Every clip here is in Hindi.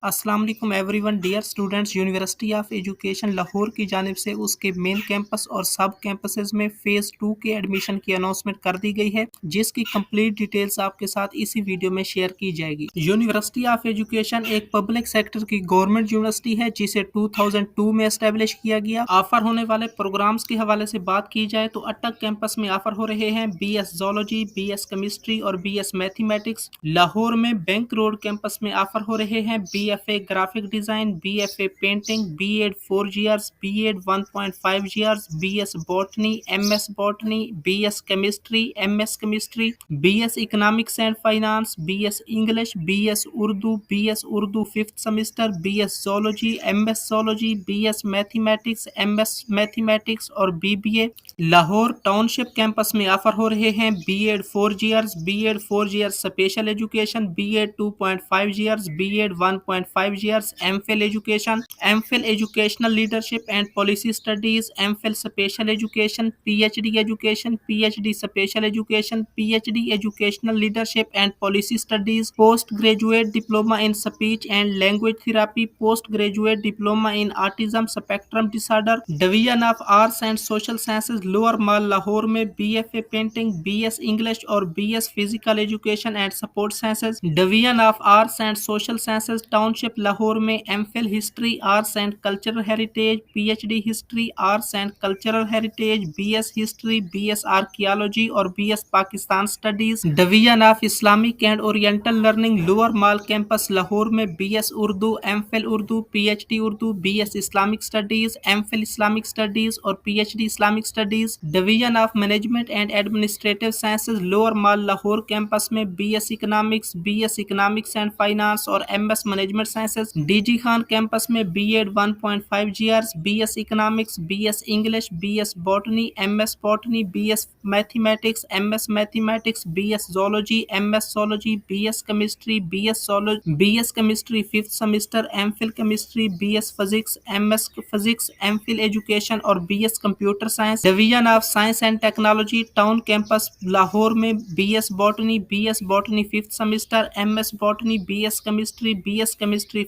अस्सलाम वालेकुम everyone dear students. University of Education Lahore की जानिब से उसके मेन कैंपस और सब कैंपसेस में फेज़ 2 के एडमिशन की अनाउंसमेंट कर दी गई है, जिसकी कंप्लीट डिटेल्स आपके साथ इसी वीडियो में शेयर की जाएगी। यूनिवर्सिटी ऑफ एजुकेशन एक पब्लिक सेक्टर की गवर्नमेंट यूनिवर्सिटी है जिसे 2002 में एस्टेब्लिश किया गया। ऑफर होने वाले प्रोग्राम्स के हवाले से बात की जाए तो अटक कैंपस में ऑफर हो रहे हैं BS जोलॉजी, BS केमिस्ट्री और BS मैथमेटिक्स। लाहौर में बैंक रोड कैंपस में ऑफर हो रहे हैं BFA graphic design, BFA painting, B.Ed 4 years, B.Ed 1.5 years, BS botany, MS botany, BS chemistry, MS chemistry, BS economics and finance, BS English, BS Urdu 5th semester, BS zoology, MS zoology, BS mathematics, MS mathematics और BBA। लाहौर टाउनशिप कैंपस में ऑफर हो रहे हैं B.Ed 4 years, B.Ed 4 years special education, B.Ed 2.5 years, B.Ed 1.5 years MPhil education, MPhil educational leadership and policy studies, MPhil special education, PhD education, PhD special education, PhD educational leadership and policy studies, post graduate diploma in speech and language therapy, post graduate diploma in autism spectrum disorder. Division of arts and social sciences lower mall Lahore में BFA पेंटिंग, BS इंग्लिश और BS physical education and sport sciences. Division of arts and social sciences township Lahore में MPhil history arts and cultural heritage, PhD history arts and cultural heritage, BS history, BS archaeology और BS Pakistan studies. Division of Islamic and oriental learning lower mall campus Lahore में BS Urdu, MPhil Urdu, PhD Urdu, BS Islamic studies, MPhil Islamic studies और PhD Islamic studies. Division of management and administrative sciences lower mall Lahore campus में BS economics, BS economics and finance और MS management sciences. DG Khan campus में B.Ed 1.5 years, BS economics, BS English, BS botany, MS botany, BS mathematics, MS mathematics, BS zoology, MS zoology, BS chemistry, BS chemistry 5th semester, MPhil chemistry, BS physics, MS physics, MPhil education और BS computer science. Division of science and technology town campus Lahore में BS botany 5th semester, MS botany, BS chemistry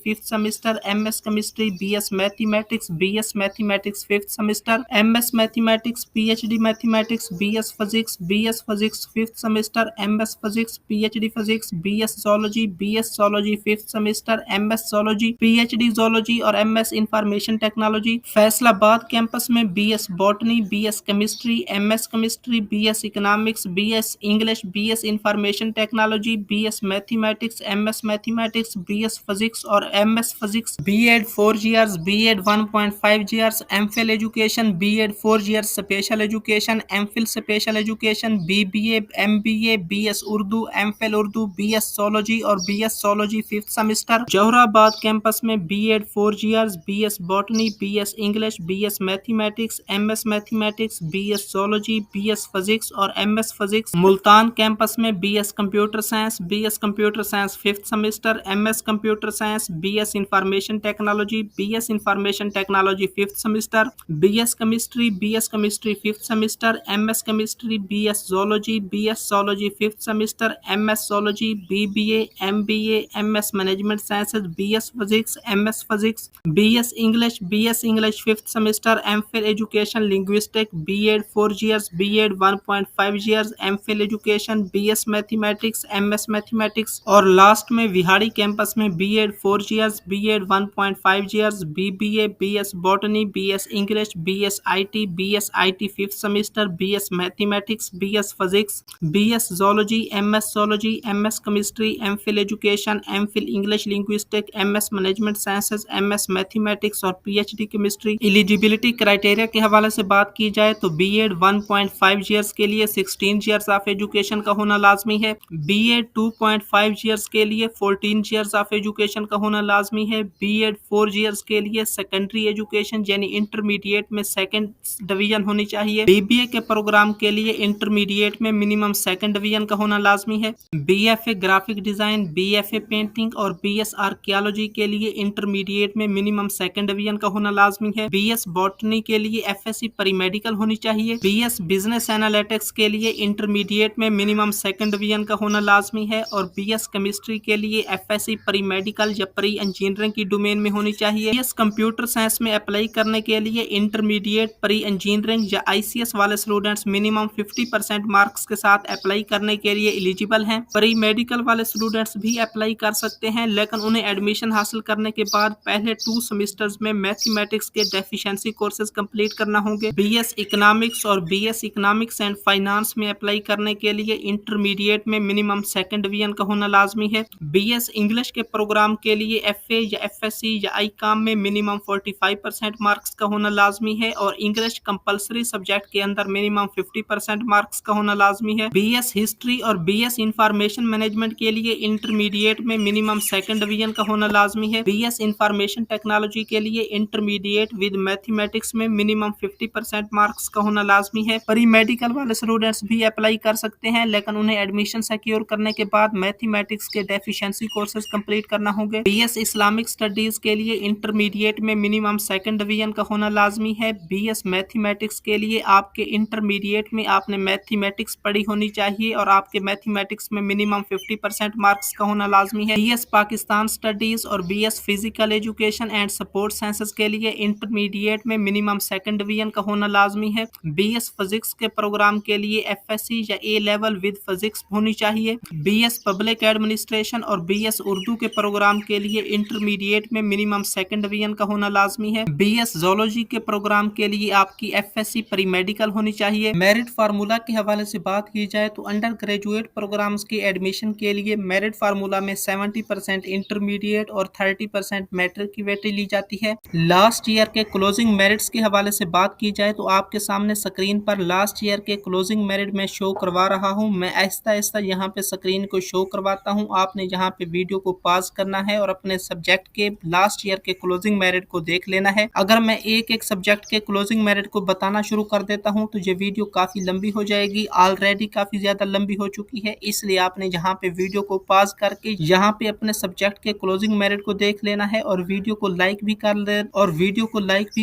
5th semester, MS chemistry, BS mathematics 5th semester, MS mathematics, PhD mathematics, BS physics 5th semester, MS physics, PhD physics, BS zoology 5th semester, MS zoology, PhD zoology और MS information technology. Faisalabad campus में BS botany, BS chemistry, MS chemistry, BS economics, BS English, BS information technology, BS mathematics, MS mathematics, BS physics और MS physics. B.Ed 4 years, B.Ed 1.5 years MPhil education, B.Ed 4 years special education, MPhil special education, BBA, MBA, BS Urdu, MPhil Urdu, BS zoology और BS zoology 5th semester. Jauharabad campus में B.Ed 4 years, BS botany, BS English, BS mathematics, MS mathematics, BS zoology, BS physics और MS फिजिक्स। मुल्तान कैंपस में BS computer science, BS computer science 5th semester, MS computer science, BS information technology, BS information technology 5th semester, BS chemistry 5th semester, MS chemistry, BS zoology 5th semester, MS zoology, BBA, MBA, MS management sciences, BS physics, MS physics, BS English 5th semester, MPhil education linguistic, B.Ed 4 years, B.Ed 1.5 years MPhil education, BS mathematics, MS mathematics और लास्ट में विहाड़ी कैंपस में B.Ed 4 years, B.Ed 1.5 years, BBA, BS botany, BS English, BS IT 5th semester, BS mathematics, BS physics, BS zoology, MS chemistry, MPhil education, MPhil English linguistic, MS management sciences, MS mathematics और PhD केमिस्ट्री। एलिजिबिलिटी क्राइटेरिया के हवाले से बात की जाए तो B.Ed 1.5 years के लिए 16 years ऑफ एजुकेशन का होना लाजमी है, B.Ed 2.5 years के लिए 14 years ऑफ एजुकेशन का होना लाजमी है, B.Ed 4 years के लिए सेकेंडरी एजुकेशन यानी इंटरमीडिएट में सेकंड डिवीजन होनी चाहिए, BBA के प्रोग्राम के लिए इंटरमीडिएट में मिनिमम सेकंड डिवीजन का होना लाजमी है, BFA graphic design, BFA painting और BS आर्कियोलॉजी के लिए इंटरमीडिएट में मिनिमम सेकंड डिवीजन का होना लाजमी है, BS बॉटनी के लिए FSC प्री मेडिकल होनी चाहिए, BS बिजनेस एनालिटिक्स के लिए इंटरमीडिएट में मिनिमम सेकंड डिवीजन का होना लाजमी है और BS केमिस्ट्री के लिए FSC प्री मेडिकल मेडिकल या प्री इंजीनियरिंग की डोमेन में होनी चाहिए। बीएस कंप्यूटर साइंस में अप्लाई करने के लिए इंटरमीडिएट, प्री इंजीनियरिंग या आईसीएस वाले स्टूडेंट्स मिनिमम 50% मार्क्स के साथ अप्लाई करने के लिए एलिजिबल हैं। प्री मेडिकल वाले स्टूडेंट्स भी अप्लाई कर सकते हैं, लेकिन उन्हें एडमिशन हासिल करने के बाद पहले 2 सेमेस्टर्स में मैथमेटिक्स के डेफिशिएंसी कोर्सेज कंप्लीट करना होंगे। बीएस इकोनॉमिक्स और बीएस इकोनॉमिक्स एंड फाइनेंस में अप्लाई करने के लिए इंटरमीडिएट में मिनिमम सेकंड डिवीजन का होना लाजमी है। बीएस इंग्लिश के प्रोग्राम के लिए एफए या एफएससी या आईकॉम में मिनिमम 45% मार्क्स का होना लाजमी है और इंग्लिश कंपलसरी सब्जेक्ट के अंदर मिनिमम 50% मार्क्स का होना लाजमी है। बीएस हिस्ट्री और बीएस इंफॉर्मेशन मैनेजमेंट के लिए इंटरमीडिएट में मिनिमम सेकंड डिवीजन का होना लाजमी है। बीएस इंफॉर्मेशन टेक्नोलॉजी के लिए इंटरमीडिएट विद मैथमेटिक्स में मिनिमम 50% मार्क्स का होना लाजमी है। प्री मेडिकल वाले स्टूडेंट्स भी अप्लाई कर सकते हैं, लेकिन उन्हें एडमिशन सिक्योर करने के बाद मैथमेटिक्स के डेफिशिएंसी कोर्सेज कंप्लीट करना होंगे। बीएस इस्लामिक स्टडीज के लिए इंटरमीडिएट में मिनिमम सेकंड डिवीजन का होना लाजमी है। बीएस मैथमेटिक्स के लिए आपके इंटरमीडिएट में आपने मैथमेटिक्स पढ़ी होनी चाहिए और आपके मैथमेटिक्स में मिनिमम 50% मार्क्स का होना लाजमी है। बीएस पाकिस्तान स्टडीज और BS physical education and sport sciences के लिए इंटरमीडिएट में मिनिमम सेकंड डिवीजन का होना लाजमी है। बीएस फिजिक्स के प्रोग्राम के लिए एफएससी या ए लेवल विद फिजिक्स होनी चाहिए। बीएस पब्लिक एडमिनिस्ट्रेशन और बीएस उर्दू के प्रोग्राम के लिए इंटरमीडिएट में मिनिमम सेकंड डिवीजन का होना लाजमी है। बीएस जोलॉजी के प्रोग्राम के लिए आपकी एफएससी प्री मेडिकल होनी चाहिए। मेरिट फार्मूला के हवाले से बात की जाए तो अंडर ग्रेजुएट प्रोग्राम्स के एडमिशन के लिए मेरिट फार्मूला में 70% इंटरमीडिएट और 30% मैट्रिक की वेटेज ली जाती है। लास्ट ईयर के क्लोजिंग मेरिट्स के हवाले से बात की जाए तो आपके सामने स्क्रीन पर लास्ट ईयर के क्लोजिंग मेरिट में शो करवा रहा हूं। मैं आहिस्ता आहिस्ता यहाँ पे स्क्रीन को शो करवाता हूं। आपने यहाँ पे वीडियो को पॉज करना है और अपने सब्जेक्ट के लास्ट ईयर के क्लोजिंग मेरिट को देख लेना है। अगर मैं एक एक सब्जेक्ट के क्लोजिंग मेरिट को बताना शुरू कर देता हूँ तो ये वीडियो काफी लंबी हो जाएगी, ऑलरेडी काफी ज्यादा लंबी हो चुकी है। इसलिए आपने यहाँ पे वीडियो को पॉज करके यहाँ पे अपने सब्जेक्ट के क्लोजिंग मेरिट को देख लेना है और वीडियो को लाइक भी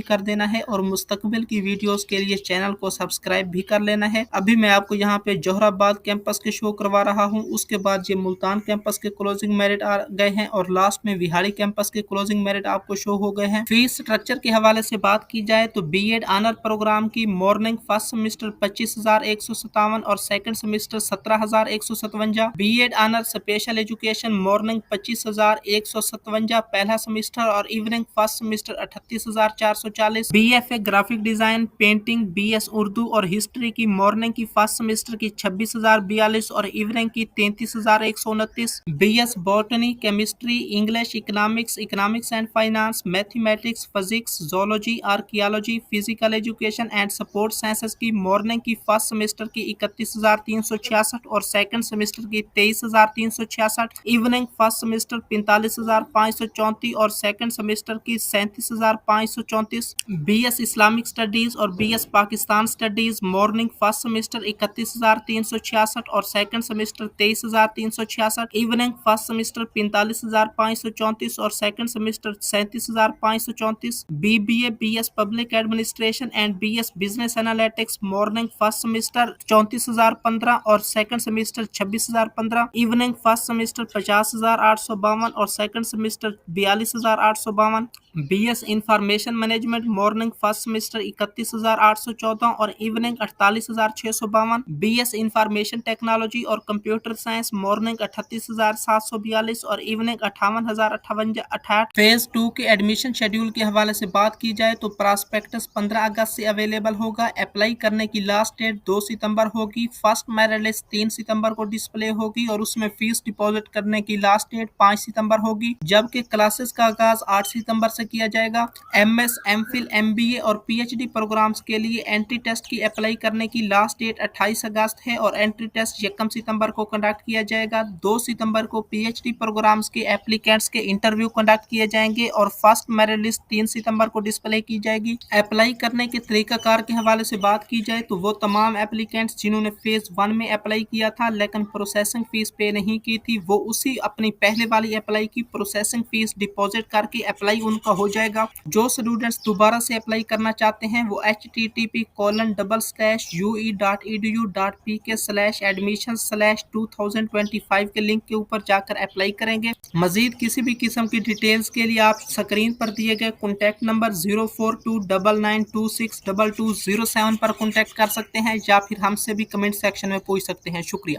कर देना है और मुस्तकबिल की वीडियोस के लिए चैनल को सब्सक्राइब भी कर लेना है। अभी मैं आपको यहाँ पे जोहराबाद कैंपस के शो करवा रहा हूँ, उसके बाद ये मुल्तान कैंपस के क्लोजिंग मेरिट आ गए हैं और लास्ट में विहाड़ी कैंपस के क्लोजिंग मेरिट आपको शो हो गए हैं। फीस स्ट्रक्चर के हवाले से बात की जाए तो बीएड ऑनर प्रोग्राम की मॉर्निंग फर्स्ट सेमेस्टर 25,157 और second semester 17,157। BEd honour special education morning 25,157 पहला सेमेस्टर और evening first semester 38,440। BFA graphic design, painting, BS Urdu और हिस्ट्री की मॉर्निंग की फर्स्ट सेमेस्टर की 26,042 और इवनिंग की 33,129। BS botany, chemistry, English, economics and finance, mathematics, physics, zoology, archaeology, physical education and sport sciences की मॉर्निंग की फर्स्ट सेमेस्टर की 31,366 और सेकंड सेमेस्टर की 23,366। इवनिंग फर्स्ट सेमेस्टर 45,534 और सेकंड सेमेस्टर की 37,534। बीएस इस्लामिक स्टडीज और BS Pakistan studies morning first semester 31,366 और second semester 23,366। Evening first semester 45,534 और second semester 37,534। BBA, BS public administration and BS business analytics morning first semester 34,015 और second semester 26,015। Evening first semester 50,852 और second semester 42,852। BS information management morning first semester 31,814 और इवनिंग 48,652। बीएस इंफॉर्मेशन टेक्नोलॉजी और कंप्यूटर साइंस मॉर्निंग 38,742 और इवनिंग 58,058। फेज 2 के एडमिशन शेड्यूल के हवाले से बात की जाए तो प्रॉस्पेक्टस 15 अगस्त से अवेलेबल होगा। अप्लाई करने की लास्ट डेट 2 सितंबर होगी। फर्स्ट मेरिट लिस्ट 3 सितंबर को डिस्प्ले होगी और उसमें फीस डिपॉजिट करने की लास्ट डेट 5 सितंबर होगी, जबकि क्लासेस का आगाज 8 सितंबर से किया जाएगा। एमएस, एमफिल, एमबीए और पीएचडी प्रोग्राम्स के लिए एंट्री टेस्ट की अप्लाई करने की लास्ट डेट 28 अगस्त है और एंट्री टेस्ट 1 सितंबर को कंडक्ट किया जाएगा। 2 सितंबर को पीएचडी प्रोग्राम्स के एप्लीकेंट्स के इंटरव्यू कंडक्ट किए जाएंगे और फर्स्ट मेरिट लिस्ट 3 सितंबर को डिस्प्ले की जाएगी। अप्लाई करने के तरीकाकार के हवाले से बात की जाए तो वो तमाम एप्लीकेंट्स जिन्होंने फेज 1 में अप्लाई किया था लेकिन प्रोसेसिंग फीस पे नहीं की थी, वो उसी अपनी पहले वाली अप्लाई की प्रोसेसिंग फीस डिपॉजिट करके अप्लाई उनका हो जाएगा। जो स्टूडेंट्स दोबारा से अप्लाई करना चाहते हैं वो http://ue.edu.pk/admission/2025 के लिंक के ऊपर जाकर अप्लाई करेंगे। मजीद किसी भी किस्म की डिटेल्स के लिए आप स्क्रीन पर दिए गए कॉन्टैक्ट नंबर 042992622207 पर कॉन्टैक्ट कर सकते हैं या फिर हमसे भी कमेंट सेक्शन में पूछ सकते हैं। शुक्रिया।